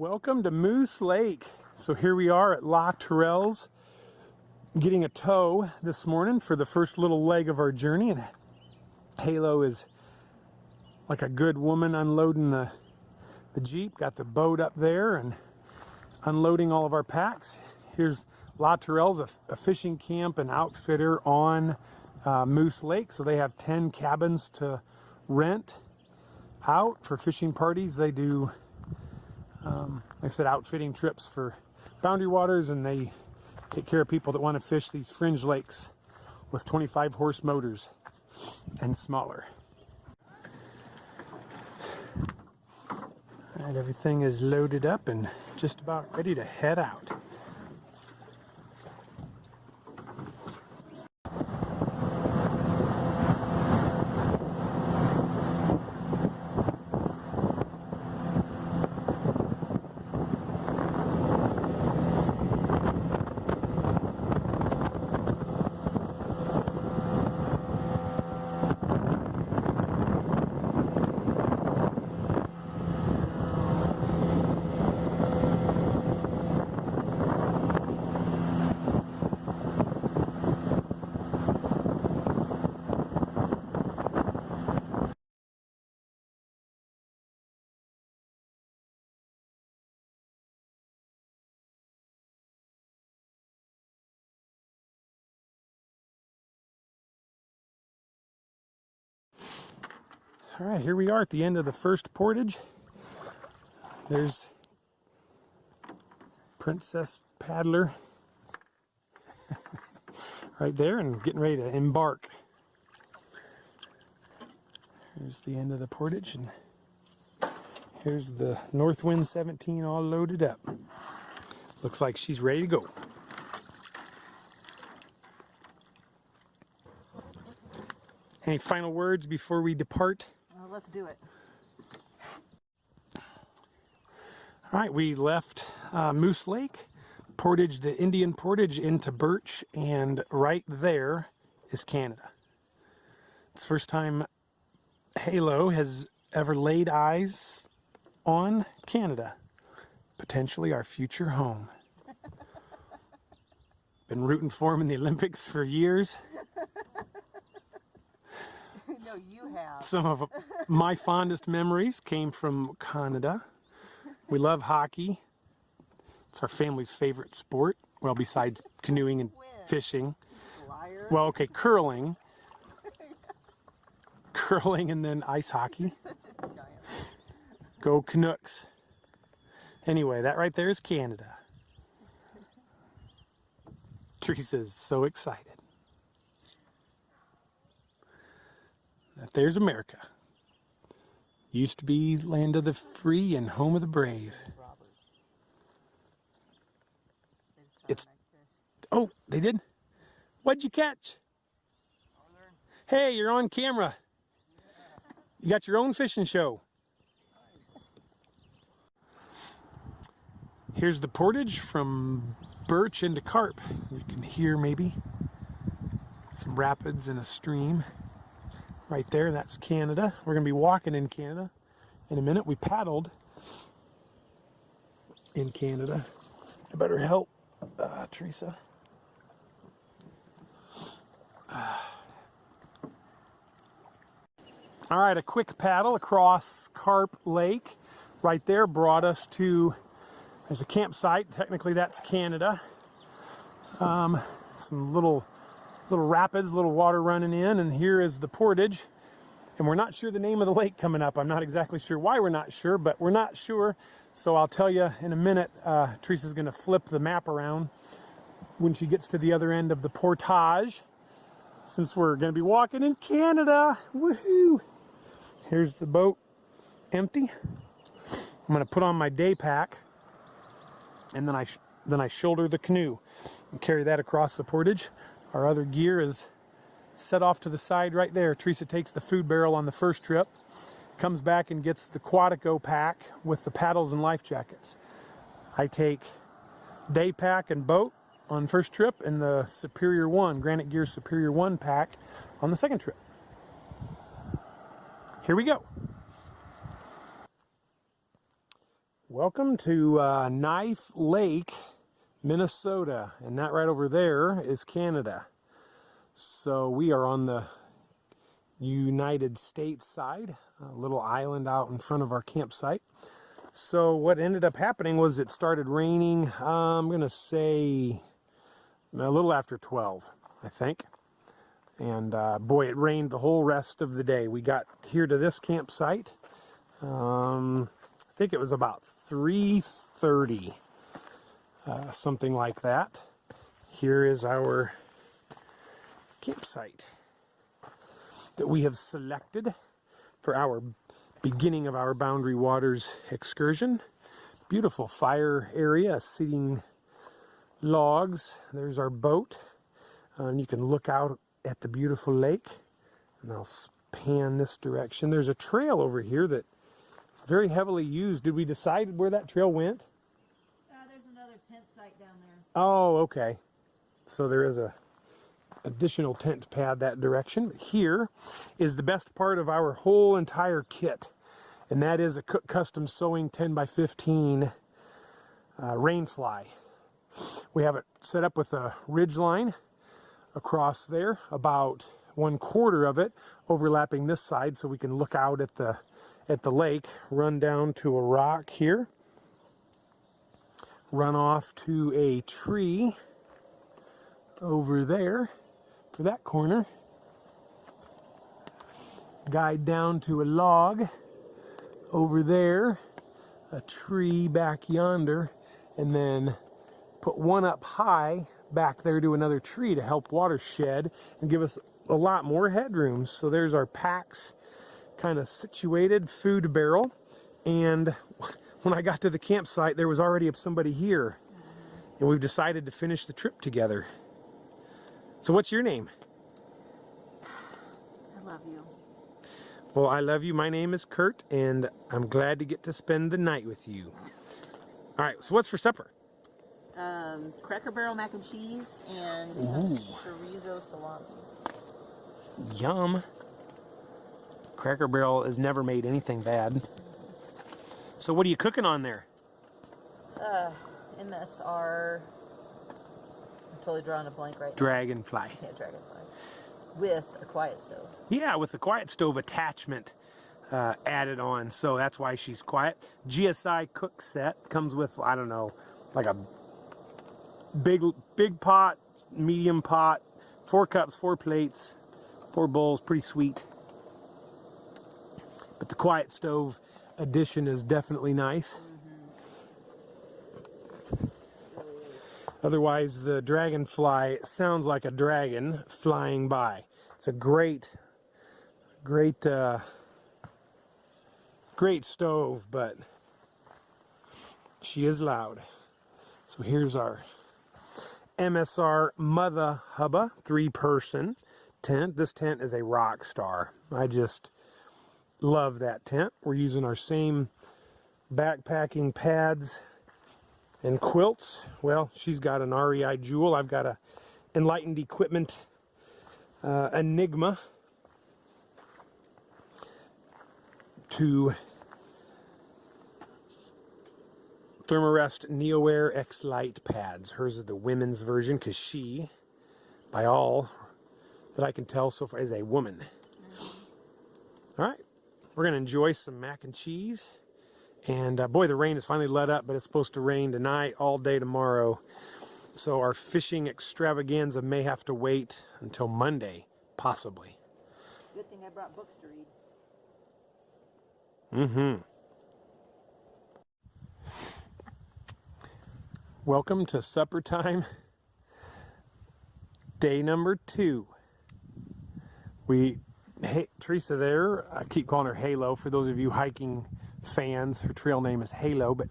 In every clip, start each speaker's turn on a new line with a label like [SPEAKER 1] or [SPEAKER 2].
[SPEAKER 1] Welcome to Moose Lake. So here we are at La Tourelle's, getting a tow this morning for the first little leg of our journey. And Halo is like a good woman unloading the Jeep. Got the boat up there and unloading all of our packs. Here's La Tourelle's, a fishing camp and outfitter on Moose Lake. So they have 10 cabins to rent out for fishing parties. They do like I said, outfitting trips for boundary waters, and they take care of people that want to fish these fringe lakes with 25 horse motors and smaller. All right, everything is loaded up and just about ready to head out. All right, here we are at the end of the first portage. There's Princess Paddler right there and getting ready to embark. Here's the end of the portage, and here's the Northwind 17 all loaded up. Looks like she's ready to go. Any final words before we depart?
[SPEAKER 2] Let's do it.
[SPEAKER 1] All right, we left Moose Lake, portaged the Indian Portage into Birch, and right there is Canada. It's the first time Halo has ever laid eyes on Canada, potentially our future home. Been rooting for him in the Olympics for years.
[SPEAKER 2] No, you have.
[SPEAKER 1] Some of my fondest memories came from Canada. We love hockey. It's our family's favorite sport. Well, besides canoeing and fishing.
[SPEAKER 2] Liar.
[SPEAKER 1] Well, okay, curling. Curling and then ice hockey.
[SPEAKER 2] Such a giant.
[SPEAKER 1] Go Canucks. Anyway, that right there is Canada. Teresa's so excited. That there's America. Used to be land of the free and home of the brave. It's, oh, they did? What'd you catch? Hey, you're on camera. You got your own fishing show. Here's the portage from Birch into Carp. You can hear maybe some rapids and a stream. Right there, that's Canada. We're going to be walking in Canada in a minute. We paddled in Canada. I better help Teresa. All right, a quick paddle across Carp Lake. Right there brought us to, there's a campsite. Technically, that's Canada. Some little rapids, little water running in, and here is the portage. And we're not sure the name of the lake coming up. I'm not exactly sure why we're not sure, but we're not sure. So I'll tell you in a minute. Teresa's going to flip the map around when she gets to the other end of the portage, since we're going to be walking in Canada. Woohoo! Here's the boat empty. I'm going to put on my day pack, and then I shoulder the canoe and carry that across the portage. Our other gear is set off to the side right there. Teresa takes the food barrel on the first trip, comes back and gets the Quatico pack with the paddles and life jackets. I take day pack and boat on first trip, and the Superior One, Granite Gear Superior One pack on the second trip. Here we go. Welcome to Knife Lake, Minnesota, and that right over there is Canada. So we are on the United States side, a little island out in front of our campsite. So what ended up happening was it started raining, I'm going to say a little after 12, I think. And boy, it rained the whole rest of the day. We got here to this campsite, I think it was about 3:30, something like that. Here is our campsite that we have selected for our beginning of our Boundary Waters excursion. Beautiful fire area, seating logs. There's our boat. And you can look out at the beautiful lake. And I'll pan this direction. There's a trail over here that is very heavily used. Did we decide where that trail went?
[SPEAKER 2] There's another tent site down there.
[SPEAKER 1] Oh, okay. So there is a additional tent pad that direction. But here is the best part of our whole entire kit, and that is a Cook Custom Sewing 10 by 15 rain fly. We have it set up with a ridge line across there, about 1/4 of it overlapping this side, so we can look out at the lake, run down to a rock here, run off to a tree over there for that corner, guide down to a log over there, a tree back yonder, and then put one up high back there to another tree to help water shed and give us a lot more headroom. So there's our packs kind of situated, food barrel, and when I got to the campsite there was already somebody here, and we've decided to finish the trip together. So what's your name?
[SPEAKER 2] I love you.
[SPEAKER 1] Well, I love you. My name is Kurt, and I'm glad to get to spend the night with you. All right, so what's for supper?
[SPEAKER 2] Cracker Barrel mac and cheese and some chorizo salami.
[SPEAKER 1] Yum. Cracker Barrel has never made anything bad. So what are you cooking on there?
[SPEAKER 2] MSR. I'm totally drawing a blank right now.
[SPEAKER 1] Dragonfly.
[SPEAKER 2] Yeah, dragonfly. With a quiet stove.
[SPEAKER 1] Yeah, with the quiet stove attachment added on, so that's why she's quiet. GSI cook set comes with, I don't know, like a big pot, medium pot, 4 cups, 4 plates, 4 bowls, pretty sweet. But the quiet stove addition is definitely nice. Otherwise, the dragonfly sounds like a dragon flying by. It's a great stove, but she is loud. So here's our MSR Mother Hubba 3-person tent. This tent is a rock star. I just love that tent. We're using our same backpacking pads and quilts. Well, she's got an REI Jewel. I've got a Enlightened Equipment Enigma. 2 Thermarest NeoAir X Lite pads. Hers is the women's version because she, by all that I can tell so far, is a woman. All right, we're going to enjoy some mac and cheese. And boy, the rain has finally let up, but it's supposed to rain tonight, all day tomorrow. So our fishing extravaganza may have to wait until Monday, possibly.
[SPEAKER 2] Good thing I brought books to read.
[SPEAKER 1] Welcome to supper time, day number 2. Hey, Teresa there, I keep calling her Halo. For those of you hiking fans, her trail name is Halo, but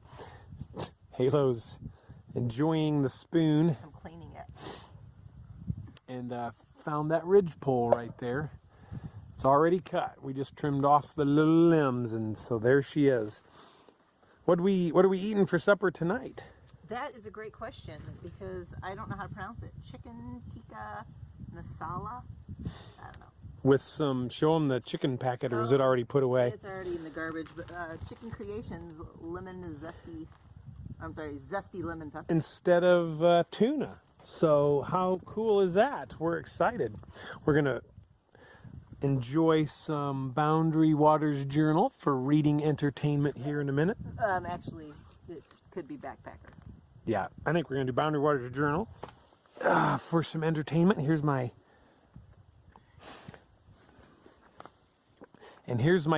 [SPEAKER 1] Halo's enjoying the spoon.
[SPEAKER 2] I'm cleaning it.
[SPEAKER 1] And found that ridge pole right there. It's already cut. We just trimmed off the little limbs, and so there she is. What are we eating for supper tonight?
[SPEAKER 2] That is a great question because I don't know how to pronounce it. Chicken tikka masala? I don't know.
[SPEAKER 1] with some, show them the chicken packet, or is it already put away?
[SPEAKER 2] It's already in the garbage, but Chicken Creations lemon zesty, I'm sorry, zesty lemon pepper.
[SPEAKER 1] Instead of tuna. So how cool is that? We're excited. We're gonna enjoy some Boundary Waters Journal for reading entertainment here in a minute.
[SPEAKER 2] Actually, it could be Backpacker.
[SPEAKER 1] Yeah, I think we're gonna do Boundary Waters Journal for some entertainment. Here's my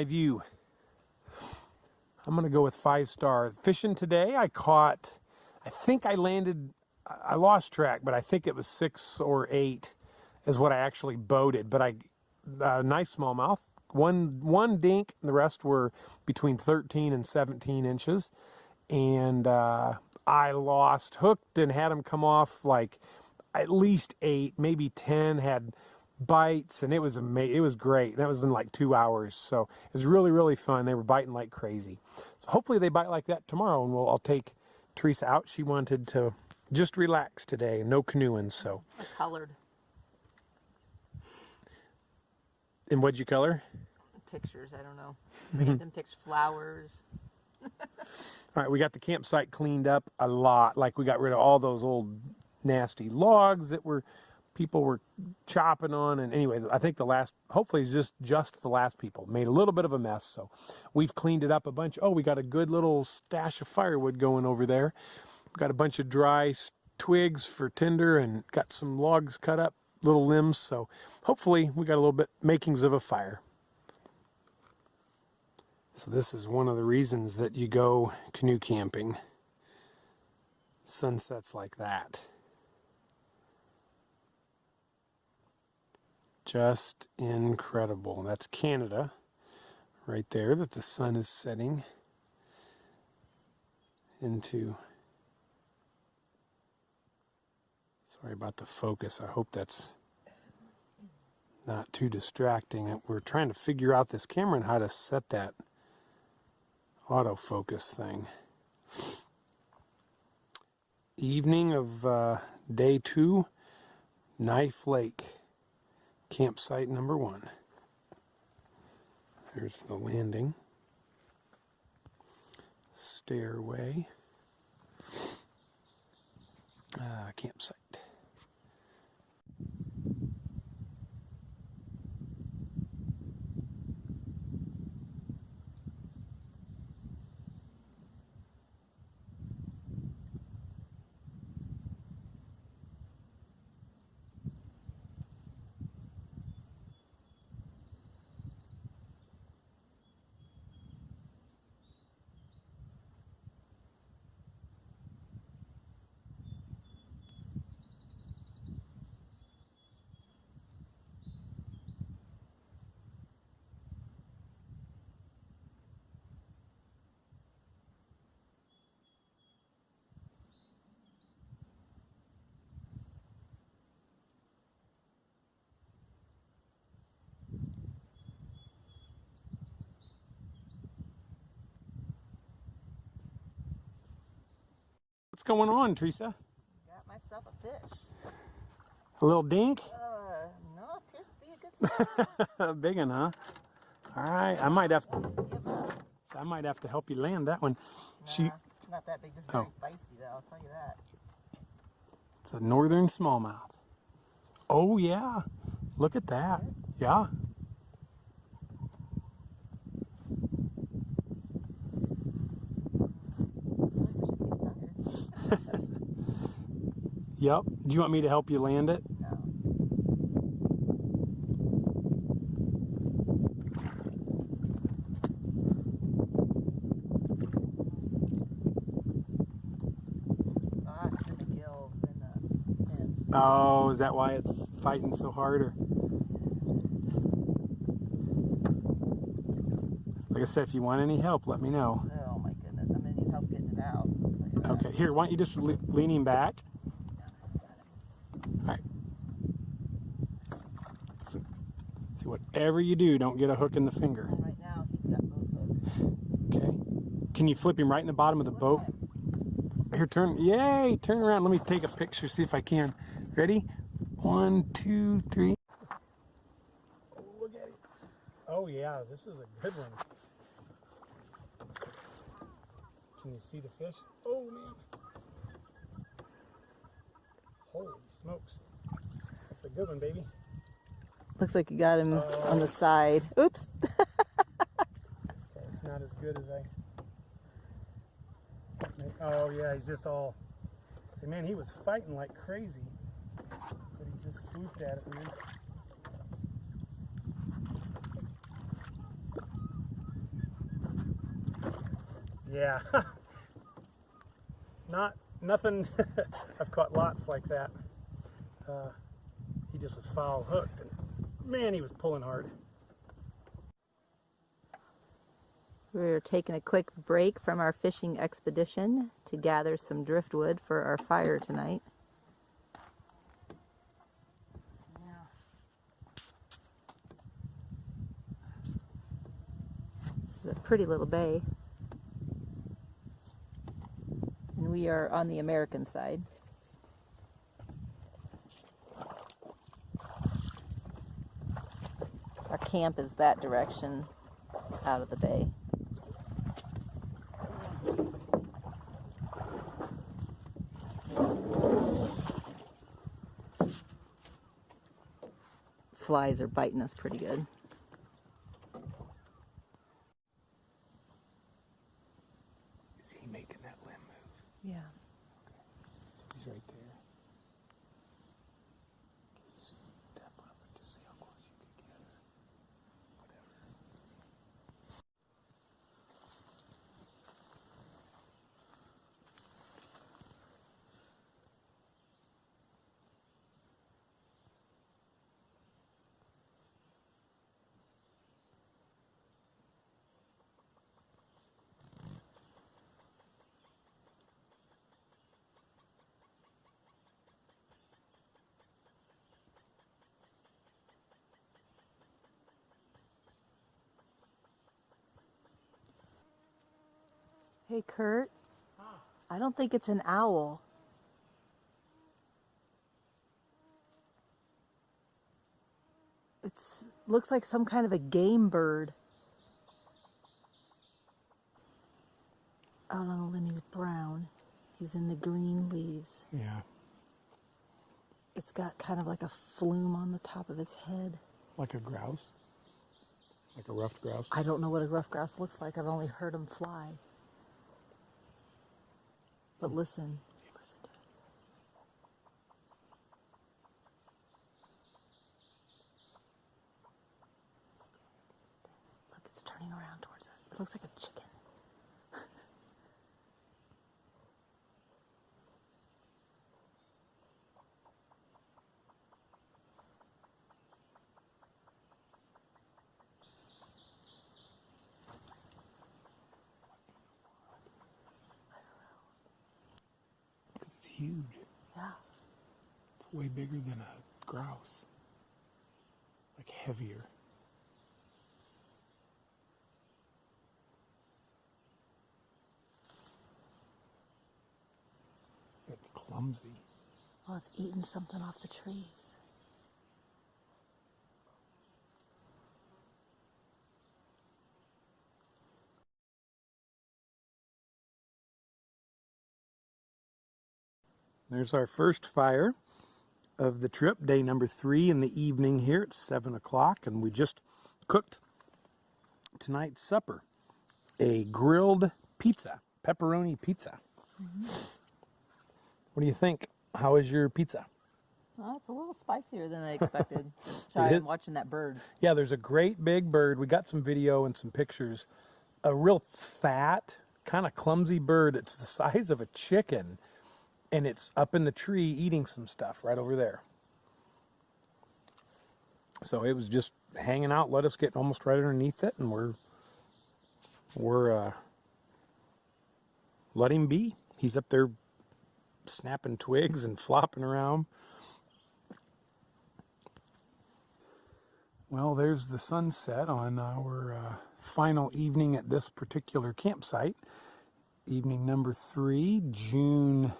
[SPEAKER 1] view. I'm gonna go with 5-star. Fishing today, I think I landed, I lost track, but I think it was 6 or 8 is what I actually boated. But nice smallmouth, one dink, and the rest were between 13 and 17 inches. And I lost, hooked, and had them come off like at least 8, maybe 10, had bites, and it was amazing. It was great. And that was in like 2 hours, so it was really, really fun. They were biting like crazy. So hopefully they bite like that tomorrow, and I'll take Teresa out. She wanted to just relax today, no canoeing. So
[SPEAKER 2] I colored.
[SPEAKER 1] And what'd you color?
[SPEAKER 2] Pictures. I don't know. Random pictures, flowers.
[SPEAKER 1] All right, we got the campsite cleaned up a lot. Like, we got rid of all those old nasty logs that people were chopping on. And anyway, I think hopefully just the last people made a little bit of a mess. So we've cleaned it up a bunch. Oh, we got a good little stash of firewood going over there. We've got a bunch of dry twigs for tinder and got some logs cut up, little limbs. So hopefully we got a little bit makings of a fire. So this is one of the reasons that you go canoe camping. Sunsets like that. Just incredible. That's Canada right there that the sun is setting into. Sorry about the focus. I hope that's not too distracting. We're trying to figure out this camera and how to set that autofocus thing. Evening of day 2, Knife Lake, campsite number 1. There's the landing, stairway, campsite. What's going on, Teresa?
[SPEAKER 2] Got myself a fish.
[SPEAKER 1] A little dink?
[SPEAKER 2] No, appears to be a good size.
[SPEAKER 1] Big one, huh? All right, I might have to help you land that one.
[SPEAKER 2] Nah, it's not that big. Just very feisty, though. I'll tell you that.
[SPEAKER 1] It's a northern smallmouth. Oh yeah, look at that. Yeah. Yep. Do you want me to help you land it?
[SPEAKER 2] No. It's in the gills and the fins.
[SPEAKER 1] Oh, is that why it's fighting so hard? Or like I said, if you want any help, let me know.
[SPEAKER 2] Oh my goodness, I'm gonna need help getting it out.
[SPEAKER 1] Okay, here, why don't you just lean him back? All right. So, see, whatever you do, don't get a hook in the finger.
[SPEAKER 2] And right now, he's got both hooks.
[SPEAKER 1] Okay. Can you flip him right in the bottom of the boat? Here, yay, turn around. Let me take a picture, see if I can. Ready? 1, 2, 3. Oh yeah, this is a good one. Can you see the fish? Oh man. Holy smokes. That's a good one, baby.
[SPEAKER 3] Looks like you got him on the side. Oops.
[SPEAKER 1] Okay, it's not as good as I... Oh yeah, he's just all... See, man, he was fighting like crazy. But he just swooped at it, man. Yeah. Nothing. I've caught lots like that. He just was foul hooked, and man, he was pulling hard.
[SPEAKER 3] We're taking a quick break from our fishing expedition to gather some driftwood for our fire tonight. This is a pretty little bay. And we are on the American side. Our camp is that direction out of the bay. Flies are biting us pretty good.
[SPEAKER 1] Is he making that limb move?
[SPEAKER 3] Yeah.
[SPEAKER 1] So he's right there. Can you step up and just see how close you can get her? Whatever.
[SPEAKER 3] Hey, Kurt. I don't think it's an owl. It's looks like some kind of a game bird. Out on the limb, he's brown. He's in the green leaves.
[SPEAKER 1] Yeah.
[SPEAKER 3] It's got kind of like a flume on the top of its head.
[SPEAKER 1] Like a grouse? Like a ruffed grouse?
[SPEAKER 3] I don't know what a ruffed grouse looks like. I've only heard them fly. But listen. Listen to it. Look, it's turning around towards us. It looks like a chicken.
[SPEAKER 1] It's huge.
[SPEAKER 3] Yeah.
[SPEAKER 1] It's way bigger than a grouse. Like heavier. It's clumsy.
[SPEAKER 3] Well, it's eating something off the trees.
[SPEAKER 1] There's our first fire of the trip, day number 3 in the evening here. It's 7 o'clock, and we just cooked tonight's supper. A grilled pizza, pepperoni pizza.
[SPEAKER 3] Mm-hmm.
[SPEAKER 1] What do you think? How is your pizza?
[SPEAKER 3] Well, it's a little spicier than I expected. I'm watching that bird.
[SPEAKER 1] Yeah, there's a great big bird. We got some video and some pictures. A real fat, kind of clumsy bird. It's the size of a chicken. And it's up in the tree eating some stuff right over there. So it was just hanging out, let us get almost right underneath it, and we're let him be. He's up there snapping twigs and flopping around. Well, there's the sunset on our final evening at this particular campsite. Evening number 3, June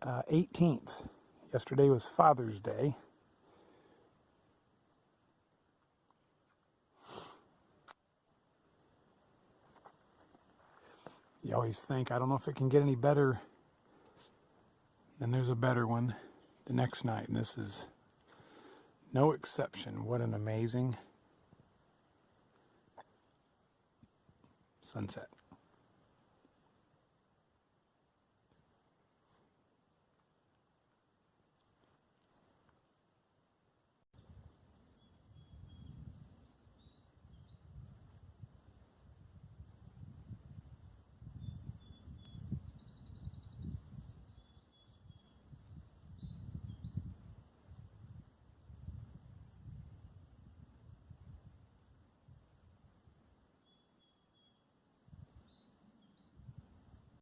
[SPEAKER 1] 18th. Yesterday was Father's Day. You always think, I don't know if it can get any better. Then there's a better one the next night, and this is no exception. What an amazing sunset.